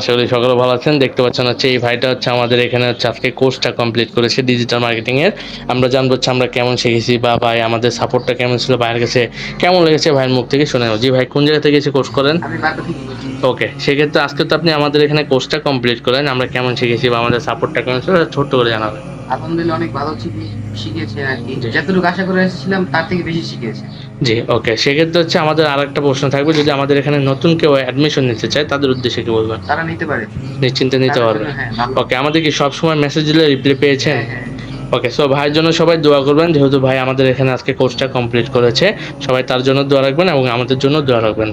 আশা করি সকলে ভালো আছেন। দেখতে পাচ্ছেন হচ্ছে এই ভাইটা হচ্ছে আমাদের এখানে হচ্ছে আজকে কোর্সটা কমপ্লিট করেছে ডিজিটাল মার্কেটিং এর। আমরা জানবো হচ্ছে আমরা কেমন শিখেছি বা ভাই আমাদের সাপোর্টটা কেমন ছিল, ভাইয়ের কাছে কেমন লেগেছে, ভাইয়ের মুখ থেকে শুনে নেব। জি ভাই, কোন জায়গা থেকে এসে কোর্স করেন? আমি বারবার থেকে বলছি। ওকে, সেক্ষেত্রে আজকে তো আপনি আমাদের এখানে কোর্সটা কমপ্লিট করেন, আমরা কেমন শিখেছি বা আমাদের সাপোর্টটা কেমন ছিল ছোট্ট করে জানাবেন। আলহামদুলিল্লাহ অনেক ভালো শিখেছে আর কি। জি যতটুকু আশা করে এসেছিলাম তার থেকে বেশি শিখেছে। জি ওকে, সেক্ষেত্রে হচ্ছে আমাদের আরেকটা প্রশ্ন থাকবে, যদি আমাদের এখানে নতুন কেউ অ্যাডমিশন নিতে চায় তাদের উদ্দেশ্যে কি বলবেন? তারা নিতে পারে। নিশ্চিন্তে নিতে তাদের পারবে। জন্য হ্যাঁ ভালো। ওকে, আমাদের কি সবসময় মেসেজ দিলে রিপ্লাই পেয়েছেন? হ্যাঁ, হ্যাঁ। ওকে, সো ভাইয়ের জন্য সবাই দোয়া করবেন, যেহেতু ভাই আমাদের এখানে আজকে কোর্সটা কমপ্লিট করেছে। সবাই তার জন্য দোয়া রাখবেন এবং আমাদের জন্য দোয়া রাখবেন।